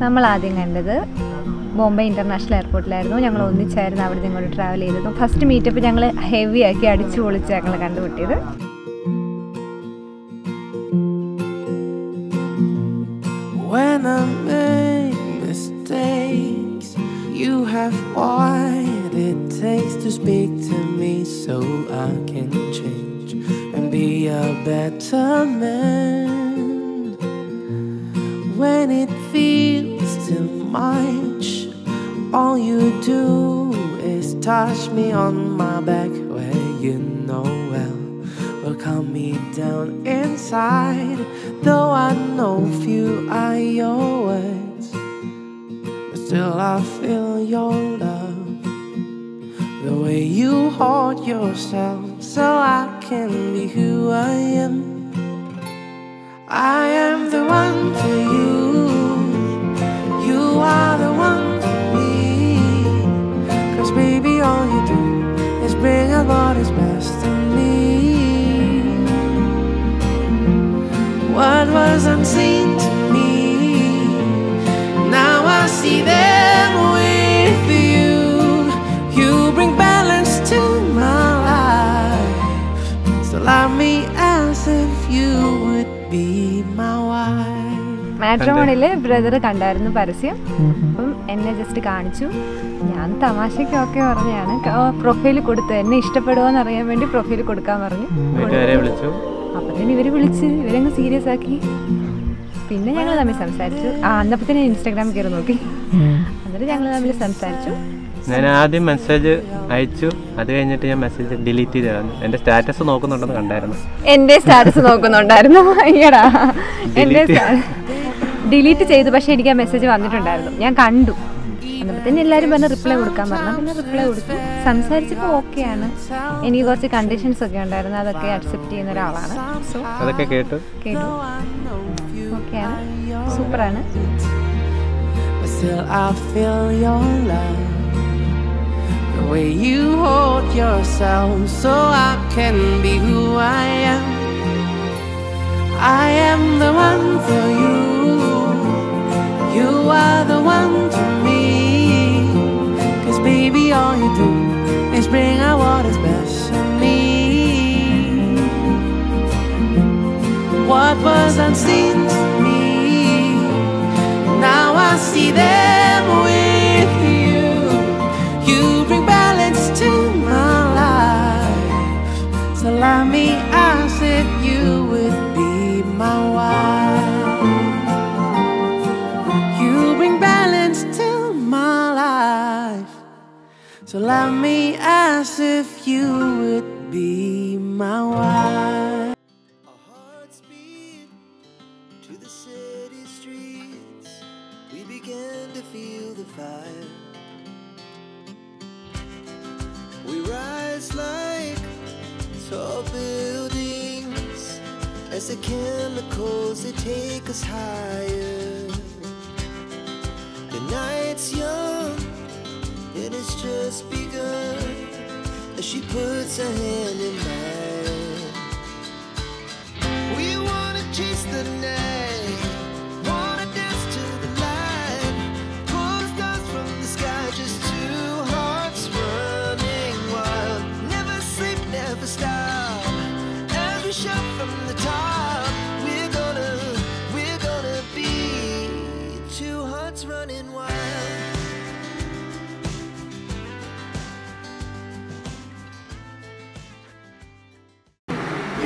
നമ്മൾ ആദ്യം കണ്ടത് ബോംബെ ഇന്റർനാഷണൽ എയർപോർട്ടിലായിരുന്നു. ഞങ്ങൾ ഒന്നിച്ചായിരുന്നു അവിടെ ഇങ്ങോട്ട് ട്രാവൽ ചെയ്തത്. ഫസ്റ്റ് മീറ്റപ്പ് ഞങ്ങൾ ഹെവി ആക്കി അടിച്ചു പൊളിച്ച് ഞങ്ങൾ കണ്ടുപിട്ടിയത്. When I make mistakes, you have what it takes to speak to me so I can change and be a better man. When it feels too much, all you do is touch me on my back where you know well will calm me down inside. Though I know few are your words, but still I feel your love. The way you hold yourself so I can be who I am. I am the one for you. You are the one for me. 'Cause baby all you do is bring out what is best in me. What was unseen to me, now I see them with you. You bring balance to my life, so love me as if you would be my wife. മാട്രിമോണിയിൽ brother കണ്ടായിരുന്നു പരസ്യം. അപ്പം എന്നെ just കാണിച്ചു. ഞാൻ തമാശയ്ക്കൊക്കെ പറഞ്ഞാണ് profile കൊടുത്ത് എന്നെ ഇഷ്ടപ്പെടുമോ എന്ന് അറിയാൻ വേണ്ടി പ്രൊഫൈൽ കൊടുക്കാൻ പറഞ്ഞു. അപ്പത്തേന് ഇവര് വിളിച്ച് ഇവരങ്ങ് സീരിയസ് ആക്കി. പിന്നെ ഞങ്ങൾ തമ്മിൽ സംസാരിച്ചു. അന്നപ്പത്തേന് ഇൻസ്റ്റാഗ്രാമിൽ കയറി നോക്കി. എന്നിട്ട് ഞങ്ങൾ തമ്മിൽ സംസാരിച്ചു. ഞാൻ ആദ്യം മെസ്സേജ് അയച്ചു. അത് കഴിഞ്ഞിട്ട് ഞാൻ മെസ്സേജ് ഡിലീറ്റ് ചെയ്തായിരുന്നു. എന്റെ സ്റ്റാറ്റസ് നോക്കുന്നുണ്ടെന്ന് കണ്ടായിരുന്നു. എന്റെ സ്റ്റാറ്റസ് നോക്കുന്നുണ്ടായിരുന്നു. അയ്യടാ, എന്റെ ഡിലീറ്റ് ചെയ്തു. പക്ഷെ എനിക്ക് ആ മെസ്സേജ് വന്നിട്ടുണ്ടായിരുന്നു. ഞാൻ കണ്ടു. അന്നപ്പത്തേന് എല്ലാവരും പറഞ്ഞ് റിപ്ലൈ കൊടുക്കാൻ പറഞ്ഞു. പിന്നെ റിപ്ലൈ കൊടുത്തു. സംസാരിച്ചപ്പോൾ ഓക്കെയാണ്. എനിക്ക് കുറച്ച് കണ്ടീഷൻസ് ഒക്കെ ഉണ്ടായിരുന്നു. അതൊക്കെ അക്സെപ്റ്റ് ചെയ്യുന്ന ഒരാളാണ്. സോ അതൊക്കെ കേട്ടു. ഓക്കെയാണ്, സൂപ്പറാണ്. The way you hold yourself so I can be who I am. I am the one for you. You are the one for me. 'Cause baby all you do is bring out what is best in me. What was unseen to me, now I see them with you. You bring balance to my life, so love me as if you would be my wife. You bring balance to my life, so love me as if you would be my wife. Our hearts beat to the city streets. We began to feel the fire. We rise like tall buildings as the chemicals they take us higher. The night's young and it's just begun as she puts her hand in mine. We wanna chase the night, wanna dance to the light, pull the stars from the sky, just two hearts running wild. Never sleep, never stop, as we shout from the top. We're gonna be two hearts running wild.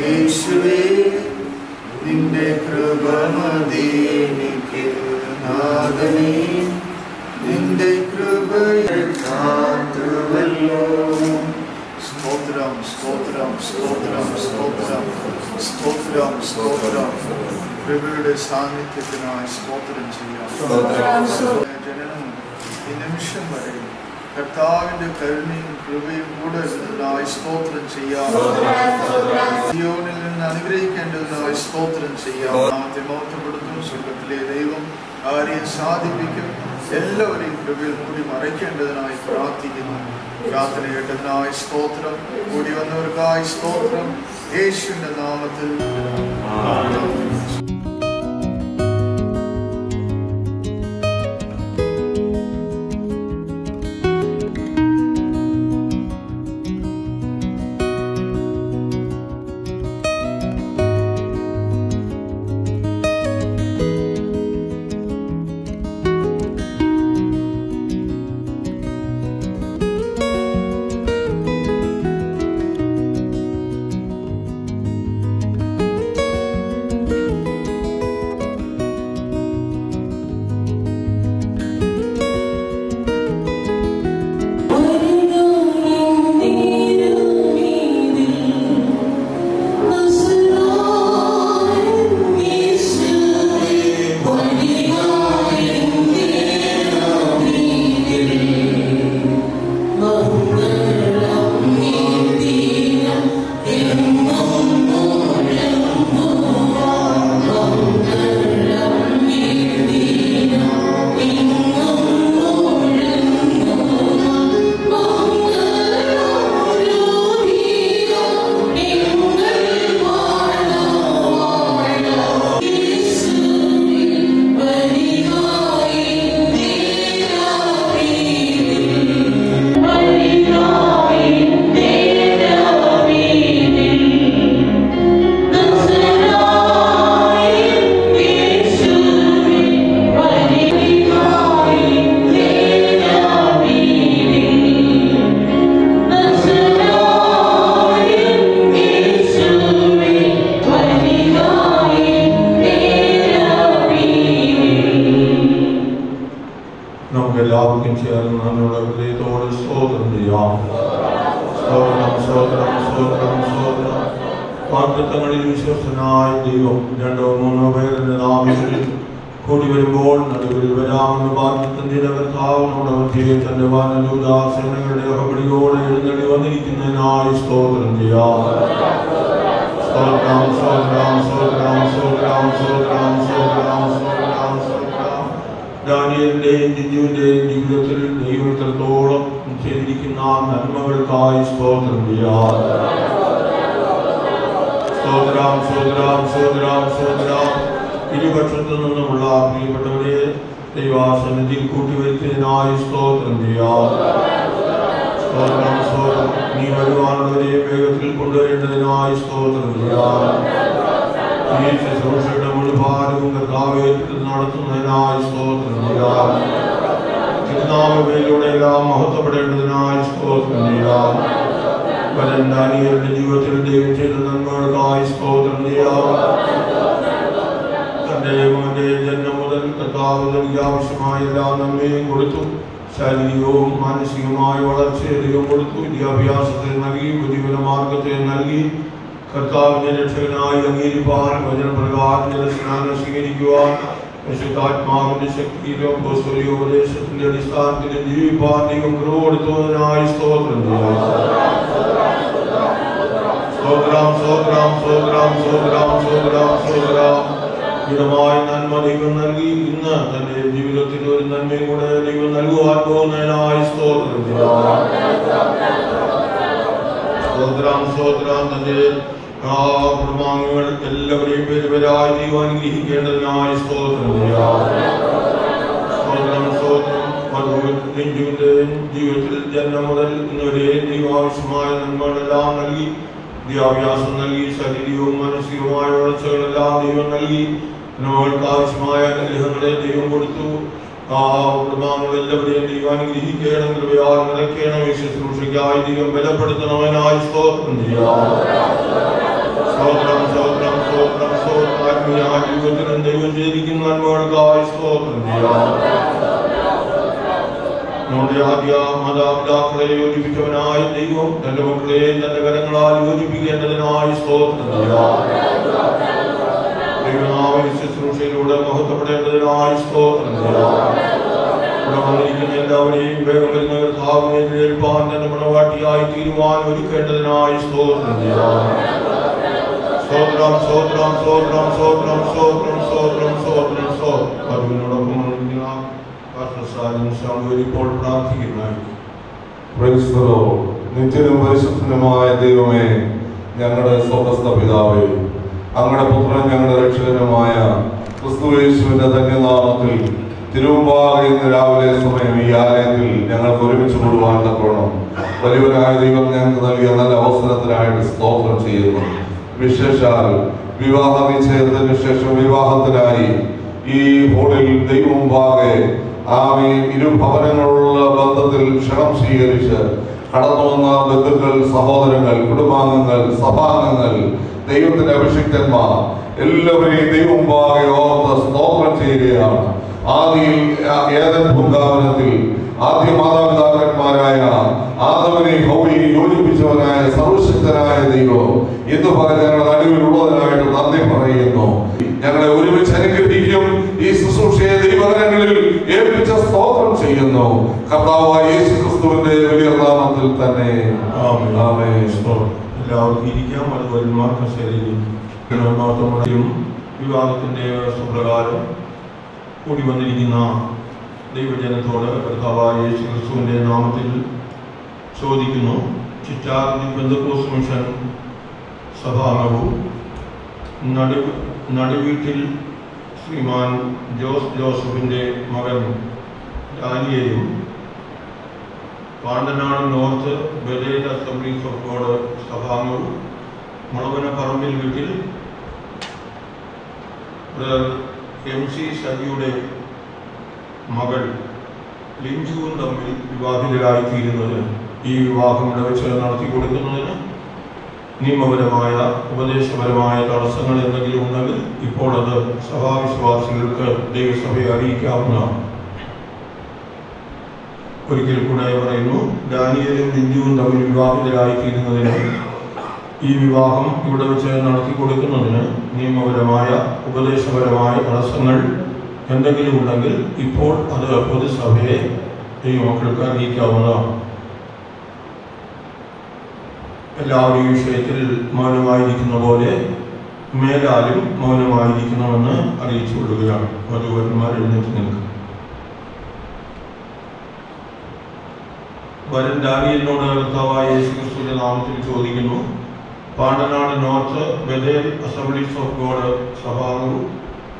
യേശുവേ നിന്റെ കൃപ മതി എനിക്ക് നാഥനേ നിന്റെ കൃപയെ കാത്തുവല്ലോ. സ്തോത്രം സ്തോത്രം സ്തോത്രം സ്തോത്രം സ്തോത്രം സ്തോത്രം. കൃപയുടെ സാന്നിധ്യത്തിനായി സ്തോത്രം ചെയ്യാം. ജനനം ഈ നിമിഷം വരെ കർത്താവിന്റെ കരുണയും കൃപയും കൂടെ ഇരുന്നതിനായി സ്തോത്രം ചെയ്യാം. സിയോനിൽ നിന്ന് അനുഗ്രഹിക്കേണ്ടതിനായി സ്തോത്രം ചെയ്യാം. നാമത്തെ മഹത്വപ്പെടുത്തും. സ്വർഗ്ഗത്തിലെ ദൈവം കാര്യം സാധിപ്പിക്കും. എല്ലാവരെയും കൃപയിൽ കൂടി മറയ്ക്കേണ്ടതിനായി പ്രാർത്ഥിക്കുന്നു. പ്രാർത്ഥന കേട്ടതിനായി സ്തോത്രം. കൂടി വന്നവർക്കായി സ്തോത്രം. യേശുവിന്റെ നാമത്തിൽ എല്ലാവർക്കും ചേർന്ന് നമ്മുടെ ഹൃദയത്തോട് സ്തോത്രം ചെയ്യാം. സ്തോത്രം സ്തോത്രം സ്തോത്രം സ്തോത്രം. വാഗ്ദത്തങ്ങളിൽ വിശ്വസ്തനായ ദൈവം 2-3 പേരുടെ നാമത്തിൽ കൂടി വരുമ്പോൾ നടുവിൽ വരാമെന്ന് വാഗ്ദത്തത്തിന്റെ കർത്താവിനോട് മധ്യേ തന്റെ വാനദൂതാസേനകളുടെ അകമ്പടിയോടെ എഴുന്നള്ളി വന്നിരിക്കുന്നതിനായി സ്തോത്രം ചെയ്യാം. സ്തോത്രം സ്തോത്രം സ്തോത്രം സ്തോത്രം സ്തോത്രം സ്തോത്രം സ്തോത്രം സ്തോത്രം. ദാനിയേലിന്റെയും ജിജുവിന്റെയും ജീവിതത്തിൽ ദൈവം ഇത്രത്തോളം ചെയ്തിരിക്കുന്ന നന്മകൾക്കായി സ്തോത്രം ചെയ്യാം. സ്തോത്രം സ്തോത്രം സ്തോത്രം സ്തോത്രം. ഇരുപക്ഷത്തു നിന്നുമുള്ള പ്രിയപ്പെട്ടവരെ ദൈവാസന്നിധിയിൽ കൂട്ടിവരുത്തിയതിനായി സ്തോത്രം ചെയ്യാം. സ്തോത്രം സ്തോത്രം. നീ വരുവാനുള്ളവരെ വേഗത്തിൽ കൊണ്ടുവരേണ്ടതിനായി സ്തോത്രം ചെയ്യാം. ഈ ശുശ്രൂഷയുടെ മുഴുഭാരവും കർത്താവേ നടത്തുന്നതിനായി സ്തോത്രം ചെയ്യാം. തിരുനാമങ്ങളിലൂടെ എല്ലാം മഹത്വപ്പെടേണ്ടതിനായി സ്തോത്രം ചെയ്യാം. ദാനിയേലിന്റെ ജീവിതത്തിൽ ദൈവം ചെയ്ത നന്മകൾക്കായി സ്തോത്രം ചെയ്യാം. തന്റെ മകന്റെ ജന്മം മുതൽ കർത്താവ് തനിക്ക് ആവശ്യമായ എല്ലാ നന്മയും കൊടുത്തു. ശാരീരികവും മാനസികമായ വളർച്ചയും കൊടുത്തു. വിദ്യാഭ്യാസത്തെ നൽകി, ഉപജീവനമാർഗത്തെ നൽകി. കർത്താവിന്റെ രക്ഷകനായി അംഗീകരിപ്പാൻ, വചനപ്രകാരം ജലസ്നാനം സ്വീകരിക്കുവാൻ, പരിശുദ്ധാത്മാവിന്റെ ശക്തിയിലും അപ്പോസ്തലിക ഉപദേശത്തിന്റെ അടിസ്ഥാനത്തിലും ജീവിപ്പാൻ ദൈവം കൃപ കൊടുത്തതിനായി സ്തോത്രം ചെയ്യാം. സ്തോത്രം സ്തോത്രം സ്തോത്രം സ്തോത്രം സ്തോത്രം സ്തോത്രം. വിധമായ നന്മ ദൈവം നൽകി. ഇന്ന് തന്റെ ജീവിതത്തിൽ ഒരു നന്മയും കൂടെ ദൈവം നൽകുവാൻ പോകുന്നതിനായി സ്തോത്രം ചെയ്യാം. സ്തോത്രം സ്തോത്രം. തന്റെ കുടുംബാംഗങ്ങൾ എല്ലാവരെയും പേരുപേരായി ദൈവം അനുഗ്രഹിക്കേണ്ടതിനായി സ്തോത്രം ചെയ്യാം. സ്തോത്രം സ്തോത്രം. ജീവിതത്തിൽ ജന്മം മുതൽ ഇന്നുവരെ ദൈവാവശ്യമായ നന്മകളെല്ലാം നൽകി. വിദ്യാഭ്യാസം നൽകി. ശാരീരികവും മാനസികവുമായ വളർച്ചകളെല്ലാം ദൈവം നൽകി. നമ്മൾക്ക് ആവശ്യമായ അനുഗ്രഹങ്ങളെ ദൈവം കൊടുത്തു. കുടുംബാംഗങ്ങൾ എല്ലാവരെയും ദൈവം അനുഗ്രഹിക്കണം, കൃപയാൽ നിറയ്ക്കണം. ഈ ശുശ്രൂഷയ്ക്കായി ദൈവം ബലപ്പെടുത്തണവനായി സ്തോത്രം ചെയ്യാം. സ്തോത്രം സ്തോത്രം സ്തോത്രം സ്തോത്രം. ആത്മീയ ജീവിതത്തിലും ദൈവം ചെയ്തിരിക്കുന്ന നന്മകൾക്കായി സ്തോത്രം ചെയ്യാം. നമ്മുടെ ആദ്യ മാതാപിതാക്കളെ യോജിപ്പിച്ചവനായ ദൈവം തന്റെ മക്കളെ തന്റെ കരങ്ങളാൽ യോജിപ്പിക്കേണ്ടതിനായി സ്തോത്രം ചെയ്യാം. ദൈവനാമ ശുശ്രൂഷയിലൂടെ മഹത്വപ്പെടേണ്ടതിനായി സ്തോത്രം ചെയ്യാം. ഇവിടെ വന്നിരിക്കുന്ന എല്ലാവരെയും വേഗം വരുന്ന കർത്താവിനെ ഏൽപ്പാൻ തന്റെ മണവാട്ടിയായി തീരുമാനം ഒരുക്കേണ്ടതിനായി സ്തോത്രം ചെയ്യാം. സ്തോത്രം സ്തോത്രം സ്തോത്രം സ്തോത്രം സ്തോത്രം സ്തോത്രം സ്തോത്രം സ്തോത്രം. അറിവിനോടൊപ്പം ഇപ്പോൾ പ്രാർത്ഥിക്കുന്നതായിരിക്കും. നിത്യനും പരിശുദ്ധനുമായ ദൈവമേ, ഞങ്ങളുടെ സ്വർഗ്ഗസ്ഥ പിതാവേ, അങ്ങയുടെ പുത്രൻ ഞങ്ങളുടെ രക്ഷകനുമായ ക്രിസ്തുയേശുവിന്റെ ധന്യനാമത്തിൽ തിരുമുമ്പാകെ ഇന്ന് രാവിലെ സമയം ഈ ആലയത്തിൽ ഞങ്ങൾക്ക് ഒരുമിച്ച് കൂടുവാൻ തക്കോണം വലിയവനായ ദൈവം ഞങ്ങൾക്ക് നൽകിയ നല്ല അവസരത്തിനായിട്ട് സ്തോത്രം ചെയ്യുന്നു. വിശേഷാൽ വിവാഹ നിശ്ചയത്തിന് ശേഷം വിവാഹത്തിനായി ഈ ഹോളിൽ ദൈവമുമ്പാകെ ഇരു ഭവനങ്ങളുള്ള ബന്ധത്തിൽ ക്ഷണം സ്വീകരിച്ച് കടന്നു വന്ന ബന്ധുക്കൾ, സഹോദരങ്ങൾ, കുടുംബാംഗങ്ങൾ, സഭാംഗങ്ങൾ, ദൈവത്തിന്റെ അഭിഷിക്തന്മാർ എല്ലാവരെയും ദൈവമുമ്പാകെ ഓർത്ത് സ്തോത്രം ചെയ്യുകയാണ്. ആദിയിൽ ഏദൻ പൂങ്കാവനത്തിൽ ആദ്യ മാതാപിതാക്കന്മാരായ ആദമിനെയും ഹവ്വയെയും യോജിപ്പിച്ചവനായ സർവശക്തനായ ദൈവം ഇന്ന് പകൽ ഞങ്ങളുടെ നടുവിലുള്ളതിനായിട്ട് നന്ദി പറയുന്നു. ഞങ്ങളെ ഒരുമിച്ച് അനുഗ്രഹിക്കും. ഈ ശുശ്രൂഷയെ ദൈവകരങ്ങളിൽ ഏൽപ്പിച്ച സ്തോത്രം ചെയ്യുന്നു. കർത്താവായ യേശു ക്രിസ്തുവിന്റെ വലിയ നാമത്തിൽ തന്നെ ആമേൻ. എല്ലാവർക്കും ഇരിക്കാം. അതുപോലെ മാർഗശൈലിയും വിവാഹത്തിന്റെ സുപ്രകാരം കൂടി വന്നിരിക്കുന്ന ദൈവജനത്തോട് കർത്താവായ യേശു ക്രിസ്തുവിന്റെ നാമത്തിൽ ചോദിക്കുന്നു. ചിറ്റാർ പെന്തക്കോസ്ത് മിഷൻ സഭാംഗവും നടുവീട്ടിൽ ശ്രീമാൻ ജോസഫിന്റെ മകൻ ഡാനിയേലും Pandanad north Bethel assemblies of God സഭാംഗവും മുളവനപ്പറമ്പിൽ വീട്ടിൽ MC സജിയുടെ മകൾ ലിഞ്ചുവും തമ്മിൽ വിവാഹിതരായിത്തീരുന്നതിന് ഈ വിവാഹം ഇവിടെ വെച്ച് നടത്തി കൊടുക്കുന്നതിന് നിയമപരമായ ഉപദേശപരമായ തടസ്സങ്ങൾ എന്തെങ്കിലും ഉണ്ടെങ്കിൽ ഇപ്പോൾ അത് സഭാവിശ്വാസികൾക്ക് ദൈവസഭയെ അറിയിക്കാവുന്നതാണ്. ഒരിക്കൽ കൂടെ പറയുന്നു, ഡാനിയേലും ലിഞ്ചുവും തമ്മിൽ വിവാഹിതരായിത്തീരുന്നതിന്, ഈ വിവാഹം ഇവിടെ വെച്ച് നടത്തി കൊടുക്കുന്നതിന് നിയമപരമായ ഉപദേശപരമായ തടസ്സങ്ങൾ എന്തെങ്കിലും ഉണ്ടെങ്കിൽ ഇപ്പോൾ അത് പൊതുസഭയെ ഈ മക്കൾക്ക് അറിയിക്കാവുന്നതാണ്. എല്ലാവരും ഈ വിഷയത്തിൽ മൗനമായിരിക്കുന്ന പോലെ മേലാലും മൗനമായിരിക്കണമെന്ന് അറിയിച്ചു കൊള്ളുകയാണ്. വധുവരന്മാർ എഴുന്നേറ്റ് നിൽക്കും. വരൻ ഡാനിയേലിനോട് കർത്താവായ യേശുക്രിസ്തുവിന്റെ നാമത്തിൽ ചോദിക്കുന്നു, Pandanad north Bethel assemblies of God സഭാംഗവും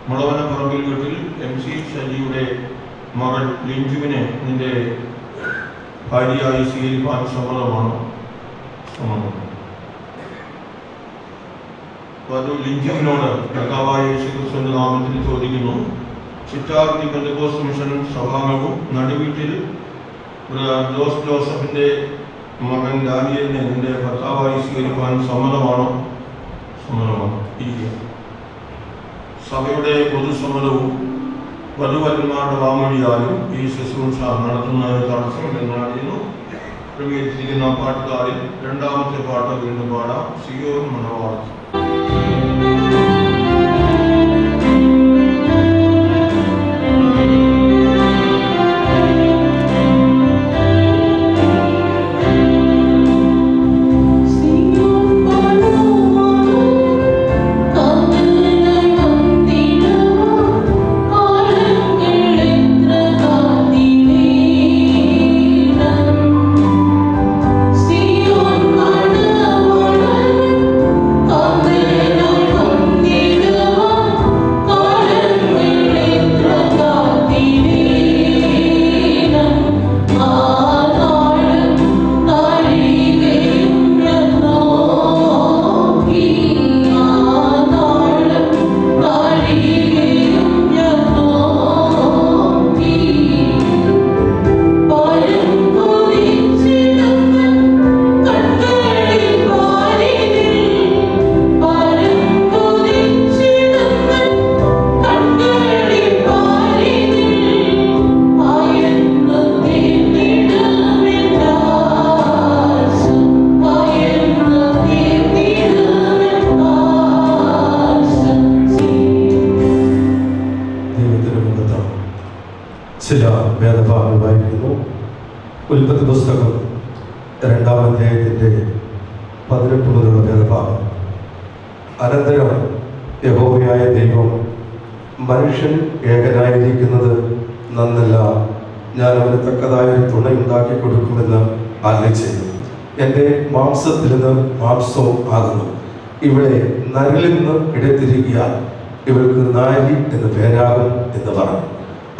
മുളവനപ്പറമ്പിൽ വീട്ടിൽ MC ഷജിയുടെ മകൾ ലിഞ്ചുവിനെ നിന്റെ ഭാര്യയായി സ്വീകരിക്കാൻ സമ്മതമാണോ? സമ്മതം. വധു ലിഞ്ചുവിനോട് കർത്താവായ യേശുക്രിസ്തുവിന്റെ നാമത്തിൽ ചോദിക്കുന്നു, ചിറ്റാഗ്നി പെന്തക്കോസ്ത് മിഷൻ സഭാംഗവും നടുവീട്ടിൽ ജോസഫിന്റെ മകൻ ഡാനിയേലിനെ നിന്റെ ഭർത്താവായി സ്വീകരിക്കാൻ സമ്മതമാണോ? സമ്മതമാണ്. സഭയുടെ പൊതുസമ്മതവും വധുവരന്മാരുടെ വാമൊഴിയാലും ഈ ശുശ്രൂഷ നടത്തുന്നതിന് തടസ്സമില്ലെന്ന് അറിയുന്നു. ക്രമീകരിച്ചിരിക്കുന്ന പാട്ടുകാരിൽ രണ്ടാമത്തെ പാട്ട് വീണ്ടും പാടാം. സിയോൻ മണവാളൻ. ചില വേദഭാഗങ്ങൾ വായിക്കുന്നു. ഉൽപ്പത്തി പുസ്തകം 2-ാം അധ്യായത്തിൻ്റെ 18 മുതലുള്ള വേദഭാഗം. അനന്തരം യഹോവയായ ദൈവം, മനുഷ്യൻ ഏകനായിരിക്കുന്നത് നന്നല്ല, ഞാൻ അവന് തക്കതായൊരു തുണയുണ്ടാക്കി കൊടുക്കുമെന്ന് ആഗ്രഹിച്ചു. എൻ്റെ മാംസത്തിൽ നിന്ന് മാംസവും ആകുന്നു, ഇവിടെ നരലിൽ നിന്ന് ഇടത്തിരിക്കാൻ ഇവർക്ക് നാരി എന്ന് പേരാകും എന്ന് പറഞ്ഞു.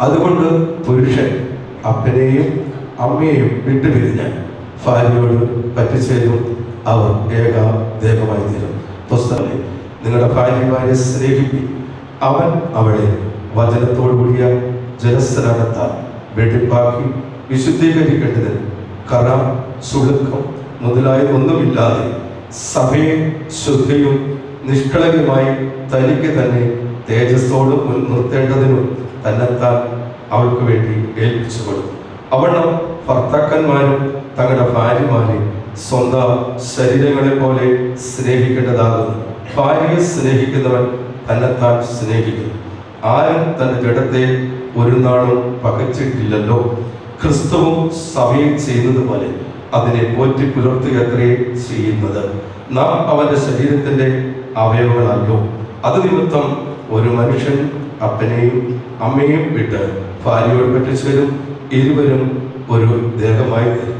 അതുകൊണ്ട് പുരുഷൻ അപ്പനെയും അമ്മയെയും വിട്ടുപിരിഞ്ഞ് ഭാര്യയോട് പറ്റിച്ചേരും, അവർ ഏക ദേഹമായി തീരും. പുസ്തകത്തിൽ നിങ്ങളുടെ ഭാര്യമാരെ സ്നേഹിപ്പി, അവൻ അവളെ വചനത്തോടുകൂടിയ ജലസ്നാനത്താൽ വെടിപ്പാക്കി വിശുദ്ധീകരിക്കേണ്ടതിന് കറ, സുളുക്കം മുതലായതൊന്നുമില്ലാതെ സഭയെ ശുദ്ധിയും നിഷ്കളങ്കമായി തനിക്ക് തന്നെ തേജസ്സോട് നിർത്തേണ്ടതിനും തന്നെത്താൻ അവൾക്ക് വേണ്ടി ഏൽപ്പിച്ചു കൊടുക്കും. അവണ്ണം ഭർത്താക്കന്മാരും തങ്ങളുടെ ഭാര്യമാരെ സ്വന്തം ശരീരങ്ങളെ പോലെ സ്നേഹിക്കേണ്ടതാകുന്നു. ഭാര്യയെ സ്നേഹിക്കുന്നവൻ തന്നെത്താൻ സ്നേഹിക്കുന്നു. ആരും തന്റെ ജഡത്തെ ഒരു നാളും പകച്ചിട്ടില്ലല്ലോ. ക്രിസ്തുവും സഭയിൽ ചെയ്യുന്നത് പോലെ അതിനെ പോറ്റി പുലർത്തുകയത്രേ ചെയ്യുന്നത്. നാം അവന്റെ ശരീരത്തിന്റെ അവയവങ്ങളല്ലോ. അത് നിമിത്തം ഒരു മനുഷ്യൻ അപ്പനെയും അമ്മയും വിട്ട് ഭാര്യയോട് പറ്റിച്ചേരും, ഇരുവരും ഒരു ദേഹമായി തീരും.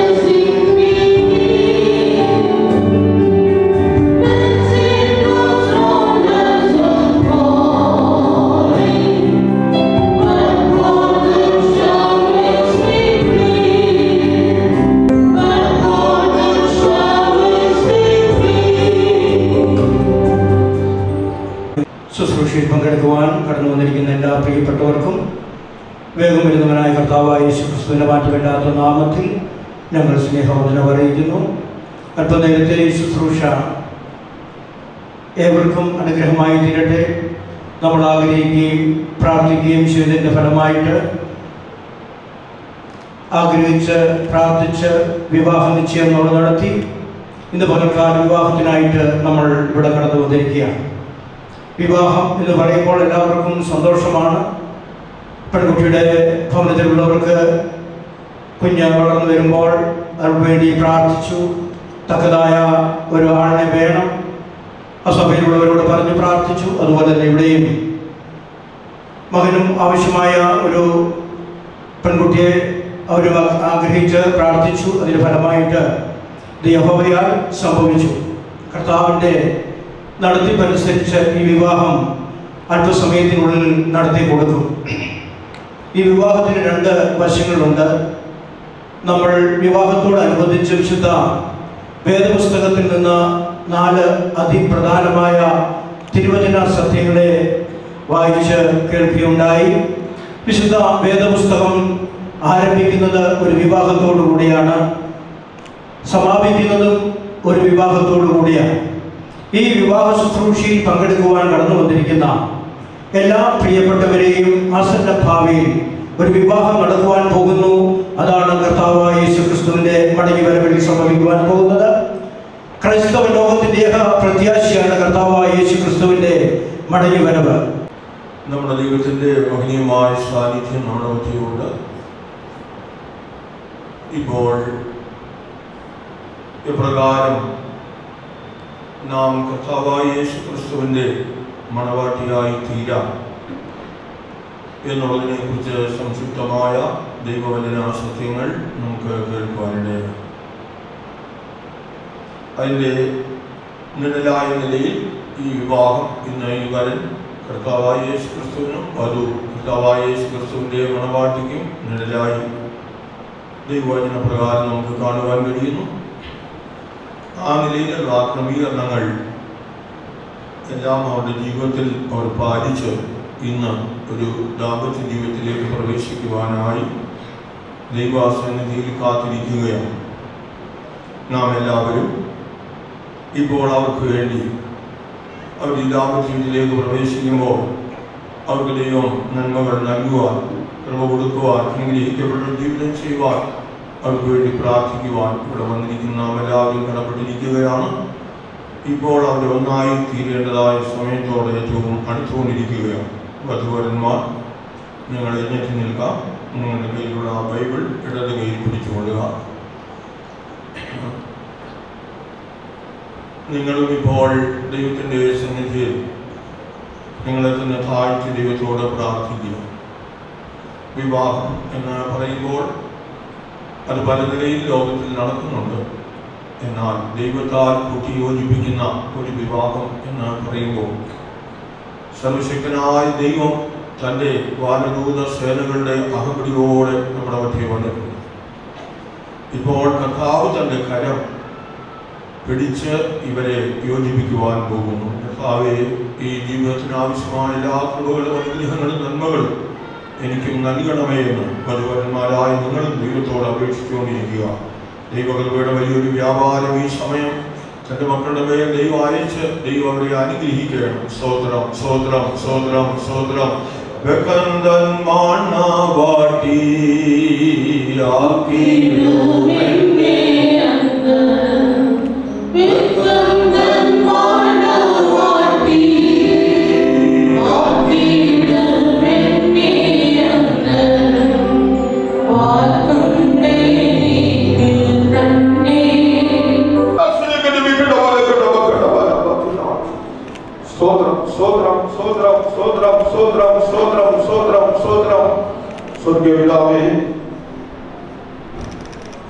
Blessing കടന്നു വന്നിരിക്കുന്ന എല്ലാ പ്രിയപ്പെട്ടവർക്കും വേഗം വരുന്നവനായ കർത്താവായ യേശു ക്രിസ്തുവിൻ്റെ മാറ്റമില്ലാത്ത നാമത്തിൽ ഞങ്ങൾ സ്നേഹവന്ദനം അറിയിക്കുന്നു. അല്പനേരത്തെ ശുശ്രൂഷ ഏവർക്കും അനുഗ്രഹമായി തീരട്ടെ. നമ്മൾ ആഗ്രഹിക്കുകയും പ്രാർത്ഥിക്കുകയും ചെയ്തതിൻ്റെ ഫലമായിട്ട് ആഗ്രഹിച്ച് പ്രാർത്ഥിച്ച് വിവാഹ നിശ്ചയം നമ്മൾ നടത്തി. ഇന്ന് പകൽക്കാല വിവാഹത്തിനായിട്ട് നമ്മൾ ഇവിടെ കടന്നു വന്നിരിക്കുകയാണ്. വിവാഹം എന്ന് പറയുമ്പോൾ എല്ലാവർക്കും സന്തോഷമാണ്. പെൺകുട്ടിയുടെ ഭവനത്തിലുള്ളവർക്ക് കുഞ്ഞ് വളർന്നു വരുമ്പോൾ അവർക്ക് വേണ്ടി പ്രാർത്ഥിച്ചു. തക്കതായ ഒരു ആളിനെ വേണം, ആ സഭയിലുള്ളവരോട് പറഞ്ഞ് പ്രാർത്ഥിച്ചു. അതുപോലെ തന്നെ ഇവിടെയും മകനും ആവശ്യമായ ഒരു പെൺകുട്ടിയെ അവർ ആഗ്രഹിച്ച് പ്രാർത്ഥിച്ചു. അതിന് ഫലമായിട്ട് യഹോവയാൽ സംഭവിച്ചു. കർത്താവിൻ്റെ നടത്തിപ്പനുസരിച്ച് ഈ വിവാഹം അല്പസമയത്തിനുള്ളിൽ നടത്തി കൊടുക്കും. ഈ വിവാഹത്തിന് 2 വശങ്ങളുണ്ട്. നമ്മൾ വിവാഹത്തോടനുബന്ധിച്ച് വിശുദ്ധ വേദപുസ്തകത്തിൽ നിന്ന് 4 അതിപ്രധാനമായ തിരുവചന സത്യങ്ങളെ വായിച്ച് കേൾക്കുകയുണ്ടായി. വിശുദ്ധ വേദപുസ്തകം ആരംഭിക്കുന്നത് ഒരു വിവാഹത്തോടു കൂടിയാണ്, സമാപിക്കുന്നതും ഒരു വിവാഹത്തോടു കൂടിയാണ്. ഈ വിവാഹ ശുശ്രൂഷയിൽ പങ്കെടുക്കുവാൻ കടന്നു വന്നിരിക്കുന്ന എല്ലാ പ്രിയപ്പെട്ടവരെയും ആസന്ന ഭാവിയിൽ ഒരു വിവാഹം നടക്കുവാൻ പോകുന്നു. അതാണ് കർത്താവായ യേശു ക്രിസ്തുവിൻ്റെ മടങ്ങിവരവിൽ സംഭവിക്കുവാൻ പോകുന്നത്. ക്രൈസ്തവ ലോകത്തിൻ്റെ ഏക പ്രത്യാശയാണ് കർത്താവായ യേശു ക്രിസ്തുവിൻ്റെ മടങ്ങിവരവ്. നമ്മുടെ ദൈവത്തിൻ്റെ മഹനീയമായ സാന്നിധ്യം നമ്മുടെ മധ്യമുണ്ട്. ഇപ്പോൾ ഇപ്രകാരം നാം കർത്താവായ യേശു ക്രിസ്തുവിൻ്റെ മണവാട്ടിയായി തീരാം എന്നുള്ളതിനെ കുറിച്ച് സംക്ഷിപ്തമായ ദൈവവചന സത്യങ്ങൾ നമുക്ക് കേൾക്കുവാനിടയാണ്. അതിൻ്റെ നിഴലായ നിലയിൽ ഈ വിവാഹം ഇന്ന് ഈ വരൻ കർത്താവായ യേശു ക്രിസ്തുവിനും വധു കർത്താവായ യേശു ക്രിസ്തുവിൻ്റെ മണവാട്ടിക്കും നിഴലായി ദൈവവചന പ്രകാരം നമുക്ക് കാണുവാൻ കഴിയുന്നു. ആ നിലയിലുള്ള ക്രമീകരണങ്ങൾ എല്ലാം അവരുടെ ജീവിതത്തിൽ അവർ പാലിച്ച് ഇന്ന് ഒരു ദാമ്പത്യ ജീവിതത്തിലേക്ക് പ്രവേശിക്കുവാനായി ദൈവസന്നിധിയിൽ കാത്തിരിക്കുകയാണ്. നാം എല്ലാവരും ഇപ്പോൾ അവർക്ക് വേണ്ടി അവർ ഈ ദാമ്പത്യ ജീവിതത്തിലേക്ക് പ്രവേശിക്കുമ്പോൾ അവർക്ക് ദൈവം നന്മകൾ നൽകുവാൻ, കൃപ കൊടുക്കുവാൻ, അനുഗ്രഹിക്കപ്പെട്ട ജീവിതം ചെയ്യുവാൻ അവർക്ക് വേണ്ടി പ്രാർത്ഥിക്കുവാൻ ഇവിടെ വന്നിരിക്കുന്ന നാം എല്ലാവരും കടപ്പെട്ടിരിക്കുകയാണ്. ഇപ്പോൾ അവർ ഒന്നായി തീരേണ്ടതായ സമയത്തോടെ ഏറ്റവും അടുത്തുകൊണ്ടിരിക്കുകയാണ്. വധുവരന്മാർ നിങ്ങൾ എഴുന്നേറ്റ് നിൽക്കാം. നിങ്ങളുടെ കയ്യിലുള്ള ആ ബൈബിൾ ഇടത് കയ്യിൽ പിടിച്ചുകൊള്ളുക. നിങ്ങളും ഇപ്പോൾ ദൈവത്തിൻ്റെ സന്നിധിയിൽ നിങ്ങളെ തന്നെ താഴ്ത്തി ദൈവത്തോട് പ്രാർത്ഥിക്കുക. വിവാഹം എന്ന് പറയുമ്പോൾ അത് പല നിലയിൽ ലോകത്തിൽ നടക്കുന്നുണ്ട്. എന്നാൽ ദൈവത്താൽ കൂട്ടി യോജിപ്പിക്കുന്ന ഒരു വിവാഹം എന്ന് പറയുമ്പോൾ സർവശക്തനായ ദൈവം തൻ്റെ വാനദൂത സേനകളുടെ അകമ്പടിയോടെ നമ്മുടെ മധ്യേ വന്നിട്ടുണ്ട്. ഇപ്പോൾ കർത്താവ് തൻ്റെ കരം പിടിച്ച് ഇവരെ യോജിപ്പിക്കുവാൻ പോകുന്നു. കർത്താവെ, ഈ ജീവിതത്തിന് ആവശ്യമായ എല്ലാ കൃപകളും അനുഗ്രഹങ്ങളും നന്മകളും എനിക്കും നൽകണമേ എന്ന് വധുവരന്മാരായ നിങ്ങളും ദൈവത്തോട് അപേക്ഷിച്ചുകൊണ്ടിരിക്കുക. ദൈവകൃപയുടെ വലിയൊരു വ്യാപാരം ഈ സമയം തൻ്റെ മക്കളുടെ മേൽ ദൈവം അയച്ച് ദൈവം അവരെ അനുഗ്രഹിക്കണം. സ്തോത്രം, സ്തോത്രം, സ്തോത്രം, സ്തോത്രം. വെക്കന്തൻ മണവാട്ടി സ്വർഗീയപിതാവേ,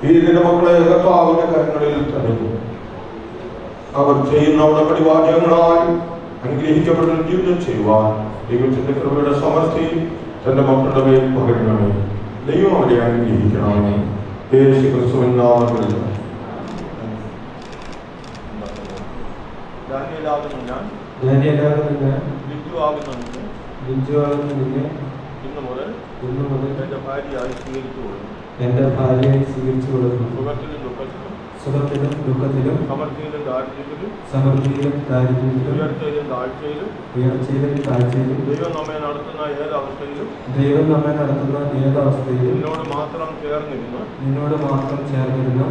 ഈ നിന്റെ മക്കളെ കർത്താവിന്റെ കരങ്ങളിൽ തരുന്നു. അവർ ചെയ്യുന്ന ഉടമ്പടിവാചകങ്ങളായി അനുഗ്രഹിക്കപ്പെട്ട ജീവിതം ചെയ്യുവാൻ ദൈവത്തിന്റെ കൃപയുടെ സമൃദ്ധി തന്റെ മക്കളുടെ മേൽ പകരണമേ. ദൈവം അവരെ അനുഗ്രഹിക്കണമേ. യേശു ക്രിസ്തുവിൻ നാമത്തിൽ ദാനിയേലാകുന്നു ഞാൻ, ബിന്ദു ആകുന്നു ഇന്ന് മുതൽ എൻ്റെ ഭാര്യയായി സ്വീകരിച്ചു കൊടുക്കുന്നു. സുഖത്തിലും ദുഃഖത്തിലും സമൃദ്ധിയിലും ദാരിദ്ര്യത്തിലും ഉയർച്ചയിലും താഴ്ചയിലും ദൈവം നമ്മെ നടത്തുന്ന ഏതവസ്ഥയിലും നിന്നോട് മാത്രം ചേർന്നിരുന്നു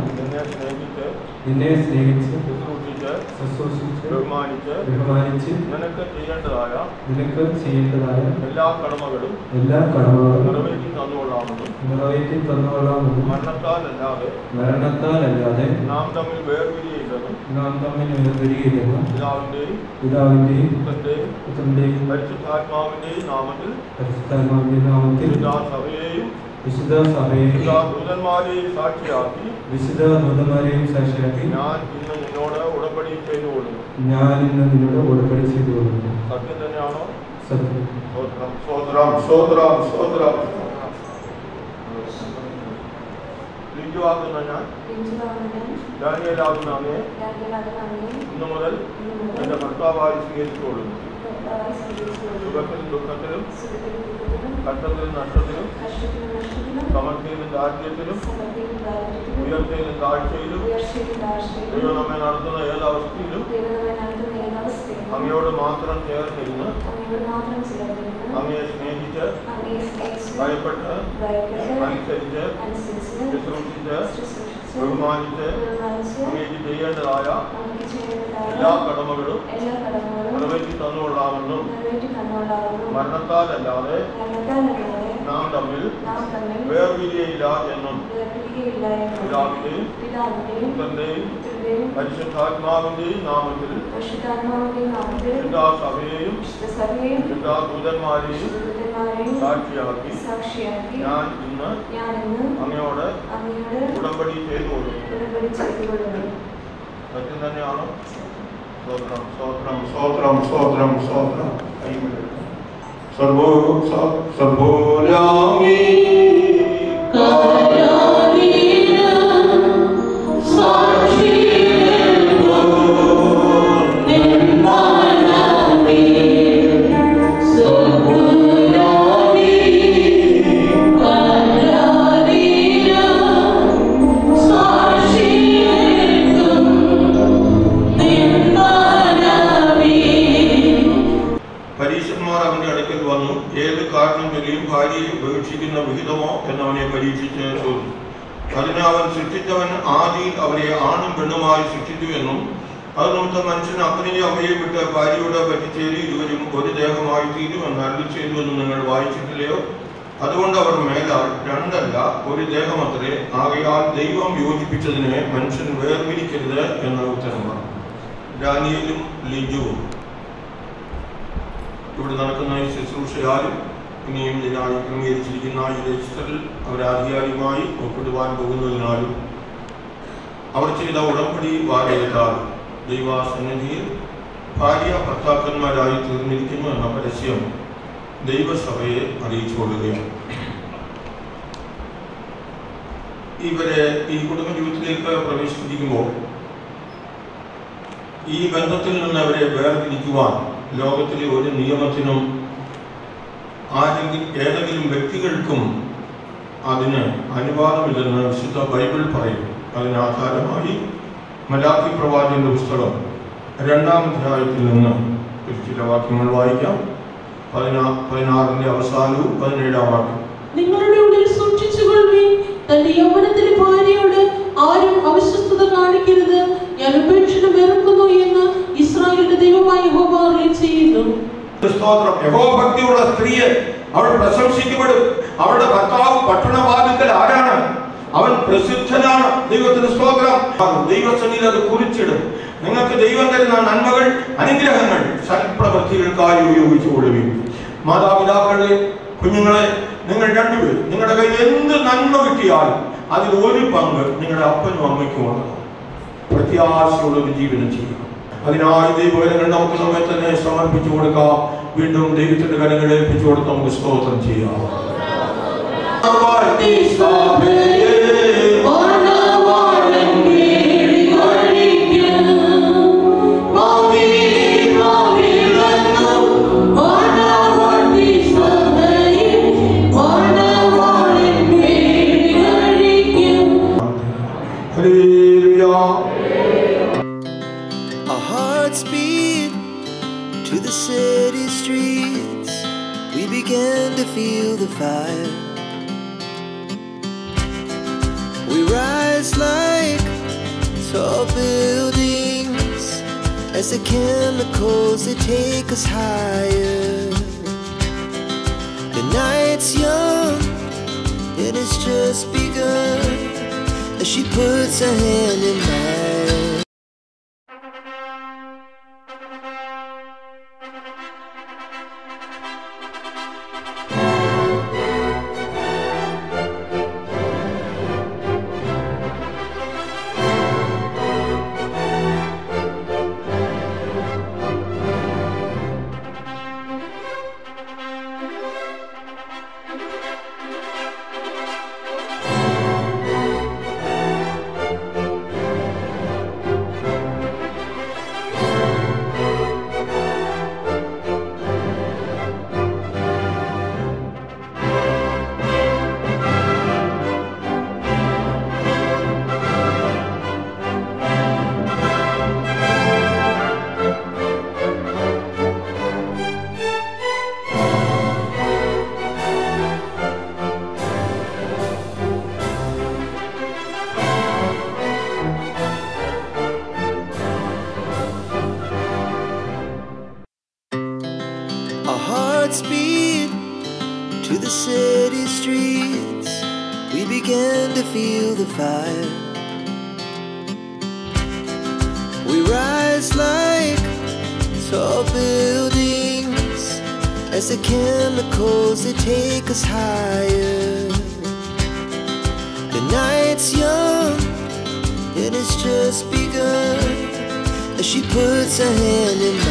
നിന്നെ സ്നേഹിച്ച് ശുശ്രൂഷിച്ച് ബഹുമാനിച്ച് നിനക്ക് ചെയ്യേണ്ടതായ എല്ലാ കടമകളും നിറവേറ്റി തന്നുകൊള്ളാമെന്നും മരണത്താലല്ലാതെ നാം തമ്മിൽ വേർപിരിയില്ലെന്നും പിതാവിന്റെയും പുത്രന്റെയും പരിശുദ്ധാത്മാവിന്റെയും നാമത്തിൽ വിശുദ്ധ സഭയെയും ദൂതന്മാരെയും സാക്ഷിയാക്കി ഞാൻ ഇന്ന് നിന്നോട് ഉടമ്പടി ചെയ്തു കൊടുക്കുന്നു. സത്യം തന്നെയാണോ? സത്യം. ലിജുവാകുന്ന ഞാൻ ദാനിയേലാകുന്ന അങ്ങയെ ഇന്നു മുതൽ എൻ്റെ ഭർത്താവായി സ്വീകരിച്ചു കൊടുക്കുന്നു. സുഖത്തിലും ദുഃഖത്തിലും കഷ്ടത്തിലും നഷ്ടത്തിലും സമൃദ്ധിയിലും ദാരിദ്ര്യത്തിലും ഉയർച്ചയിലും താഴ്ചയിലും ദൈവം നമ്മെ നടത്തുന്ന ഏതവസ്ഥയിലും അങ്ങയോട് മാത്രം ചേർന്നിരുന്ന് അങ്ങയെ സ്നേഹിച്ച് ഭയപ്പെട്ട് അനുസരിച്ച് ശുശ്രൂഷിച്ച് ബഹുമാനിച്ച് അങ്ങേക്ക് ചെയ്യേണ്ടതായ എല്ലാ കടമകളും നിറവേറ്റി തന്നുകൊള്ളാമെന്നും മരണത്താലല്ലാതെ നാം തമ്മിൽ വേർപിരിയയില്ല എന്നും പിതാവിന്റെയും പുത്രന്റെയും പരിശുദ്ധാത്മാവിന്റെയും നാമത്തിൽ എല്ലാ സഭയെയും എല്ലാ ദൂതന്മാരെയും സാക്ഷിയാക്കി ഞാൻ ഇന്ന് അങ്ങയോട് ഉടമ്പടി ചെയ്തു കൊടുക്കുന്നു. സത്യം തന്നെയാണോ? സ്തോത്രം. സർവോരാമി ഭാര്യയെ ഉപേക്ഷിക്കുന്ന വിഹിതമോ എന്നവനെ പരീക്ഷിച്ച് ചോദിച്ചു. അതിന് അവൻ സൃഷ്ടിച്ചവൻ ആദിയിൽ അവരെ ആണും പെണ്ണുമായി സൃഷ്ടിച്ചു എന്നും അത് നിമിത്തം മനുഷ്യൻ അപ്പനെയും അമ്മയെയും വിട്ട് ഭാര്യയോട് പറ്റിച്ചേരി ഇരുവരും ഒരു ദേഹമായി തീരുമെന്ന് അരുളി ചെയ്തു എന്ന് നിങ്ങൾ വായിച്ചിട്ടില്ലയോ? അതുകൊണ്ട് അവർ മേലാൽ രണ്ടല്ല ഒരു ദേഹമത്രേ, ആകയാൽ ദൈവം യോജിപ്പിച്ചതിനെ മനുഷ്യൻ വേർപിരിക്കരുത് എന്ന ഉത്തരം പറഞ്ഞു. ഡാനിയേലും ലിജുവും ഇവിടെ നടക്കുന്ന ഈ ശുശ്രൂഷയാലും ഇനിയും ഇതിനായി ക്രമീകരിച്ചിരിക്കുന്ന ഈ രജിസ്റ്ററിൽ അവരാധികാരിയുമായി ഒപ്പിടുവാൻ പോകുന്നതിനാലും അവർ ചെയ്ത ഉടമ്പടി വാരേറ്റാൽ ദൈവസന്നിധിയിൽ ഭാര്യ ഭർത്താക്കന്മാരായി തീർന്നിരിക്കുന്നു എന്ന പരസ്യം ദൈവസഭയെ അറിയിച്ചു കൊടുക്കുകയാണ്. ഇവരെ ഈ കുടുംബ ജീവിതത്തിലേക്ക് പ്രവേശിപ്പിക്കുമ്പോൾ ഈ ബന്ധത്തിൽ നിന്ന് അവരെ വേർതിരിക്കുവാൻ ലോകത്തിലെ ഒരു നിയമത്തിനും ഏതെങ്കിലും വ്യക്തികൾക്കും അതിന് അനുവാദമില്ലെന്ന് വിശുദ്ധ ബൈബിൾ പറയും. അതിനാധാരമായി മലാക്കി പ്രവാചകന്റെ പുസ്തകം 2-ാം അധ്യായത്തിൽ നിന്ന് ചില വാക്യങ്ങൾ വായിക്കാം. 16-ന്റെ അവസാനവും 17-ാം വാക്യം. നിങ്ങളുടെ ഉള്ളിൽ സൂക്ഷിച്ചുകൊള്ളുവിൻ, തന്റെ യൗവനത്തിലെ ഭാര്യയോട് ആരും അവിശ്വസ്തത കാണിക്കരുത്, ഞാൻ ഉപേക്ഷണം വെറുക്കുന്നു എന്ന് ഇസ്രായേലിന്റെ ദൈവമായ യഹോവ അരുളി ചെയ്യുന്നു. യഹോഭക്തിയുള്ള സ്ത്രീയെ അവൾ പ്രശംസിക്കപ്പെടും. അവളുടെ ഭർത്താവ് പട്ടണവാതിൽക്കൽ ആരാണ്? അവൻ പ്രസിദ്ധനാണ്. ദൈവത്തിന് സ്തോത്രം. ദൈവസന്നിധിയിൽ അത് കുറിച്ചിടും. നിങ്ങൾക്ക് ദൈവം തരുന്ന നന്മകൾ, അനുഗ്രഹങ്ങൾ സൽപ്രവൃത്തികൾക്കായി ഉപയോഗിച്ചു കൊള്ളുവിൻ. മാതാപിതാക്കളെ, കുഞ്ഞുങ്ങളെ, നിങ്ങൾ രണ്ടുപേരും നിങ്ങളുടെ കയ്യിൽ എന്ത് നന്മ കിട്ടിയാലും അതിൽ ഒരു പങ്ക് നിങ്ങളുടെ അപ്പനും അമ്മയ്ക്കുമാണ്. പ്രത്യാശയോടൊരു ജീവനം ചെയ്യണം. അതിനായി ദൈവകരങ്ങൾ നമുക്ക് നമ്മെ തന്നെ സമർപ്പിച്ചു കൊടുക്കാം. വീണ്ടും ദൈവത്തിന്റെ കരങ്ങൾ ഏൽപ്പിച്ചു കൊടുത്ത് നമുക്ക് സ്തോത്രം ചെയ്യാം. Mommy, began to feel the fire. We rise like tall buildings as the chemicals that take us higher. The night's young, it has just begun as she puts her hand in mine. Speed to the city streets, we began to feel the fire. We rise like tall buildings as the chemicals that take us higher. The night's young, it has just begun as she puts her hand in mine.